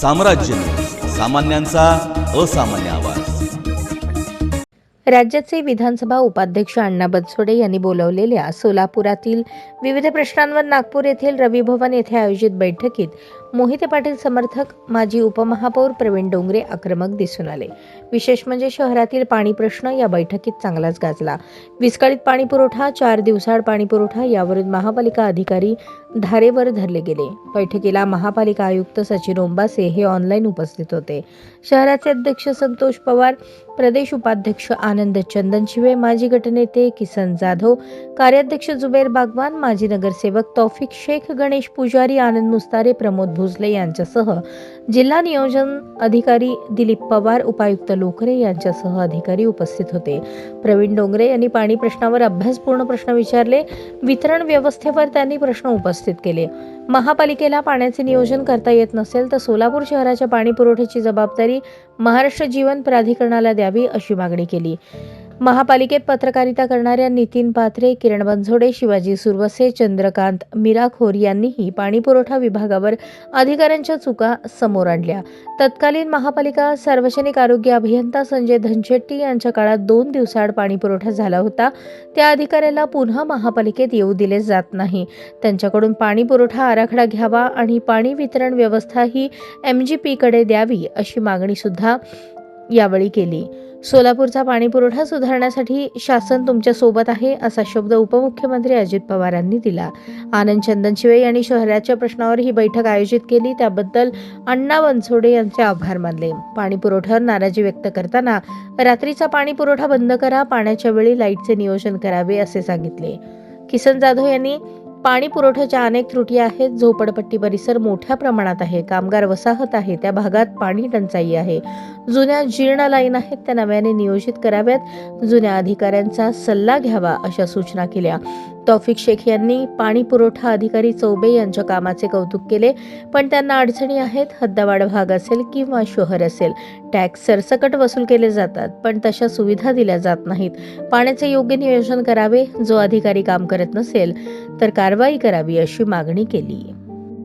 साम्राज्य न्यूज, सामान्यांचा असामान्य आवाज. राज्याचे विधानसभा उपाध्यक्ष अण्णा बनसोडे यांनी बोलवलेल्या सोलापुरातील विविध प्रश्नांवर नागपूर येथील रवी भवन येथे आयोजित बैठकीत मोहिते पाटील समर्थक माजी उपमहापौर प्रवीण डोंगरे आक्रमक दिसून आले. विशेष म्हणजे शहरातील पाणी प्रश्न या बैठकीत चांगलाच गाजला. विस्कळीत पाणी पुरवठा, 4 दिवसाआड पाणी पुरवठा यावरून महापालिका अधिकारी धारेवर धरले गेले. बैठकीला महापालिका आयुक्त सचिन ओंबासे हे ऑनलाईन उपस्थित होते. शहराचे अध्यक्ष संतोष पवार, प्रदेश उपाध्यक्ष आनंद चंदनशिवे, माजी गटनेते किसन जाधव, कार्याध्यक्ष जुबेर बागवान, माजी नगरसेवक तौफिक शेख, गणेश पुजारी, आनंद मुस्तारे, प्रमोद भुजले यांच्यासह जिल्हा नियोजन अधिकारी दिलीप पवार, उपायुक्त लोकरे यांच्यासह अधिकारी उपस्थित होते. प्रवीण डोंगरे यांनी पाणी प्रश्नावर अभ्यासपूर्ण प्रश्न विचारले. वितरण व्यवस्थेवर त्यांनी प्रश्न उपस्थित केले. महापालिकेला पाण्याचे नियोजन करता येत नसेल तर सोलापूर शहराच्या पाणी पुरवठ्याची जबाबदारी महाराष्ट्र जीवन प्राधिकरणाला द्यावी अशी मागणी केली. महापालिकेत पत्रकारिता करणाऱ्या नितीन पात्रे, किरण बनसोडे, शिवाजी सुरवसे, चंद्रकांत मिराखोर यांनीही पाणी पुरवठा विभागावर अधिकाऱ्यांच्या चुका समोर आणल्या. तत्कालीन महापालिका सार्वजनिक आरोग्य अभियंता संजय धनशेट्टी यांच्या काळात 2 दिवसाआड पाणी पुरवठा झाला होता. त्या अधिकाऱ्याला पुन्हा महापालिकेत येऊ दिले जात नाही. त्यांच्याकडून पाणी पुरवठा आराखडा घ्यावा आणि पाणी वितरण व्यवस्था ही MGP कडे द्यावी अशी मागणी सुद्धा यावेळी केली. सोलापूरचा पाणी पुरवठा सुधारण्यासाठी शासन तुमच्या सोबत आहे असा शब्द उपमुख्यमंत्री अजित पवारांनी दिला. आनंद चंदनशिवे यांनी शहराच्या प्रश्नावर ही बैठक आयोजित केली, त्याबद्दल अण्णा बनसोडे यांचे आभार मानले. पाणी पुरवठ्यावर नाराजी व्यक्त करताना रात्रीचा पाणी पुरवठा बंद करा, पाण्याच्या वेळी लाईटचे नियोजन करावे असे सांगितले. किसन जाधव यांनी पाणी पुरवठ्याच्या अनेक त्रुटी आहेत. झोपडपट्टी परिसर मोठ्या प्रमाणात आहे. कामगार वसाहत आहे, त्या भागात पाणी टंचाई आहे. जुन्या जीर्ण लाईन आहेत, त्या नव्याने नियोजित कराव्यात. जुन्या अधिकाऱ्यांचा सल्ला घ्यावा अशा सूचना केल्या. तौफिक शेख यांनी पाणी पुरवठा अधिकारी चौबे यांच्या कामाचे कौतुक केले, पण त्यांना अडचणी आहेत. हद्दवाढ भाग असेल किंवा शहर असेल, टॅक्स सरसकट वसूल केले जातात, पण तशा सुविधा दिल्या जात नाहीत. पाण्याचे योग्य नियोजन करावे. जो अधिकारी काम करत नसेल तर कारवाई करावी अशी मागणी केली.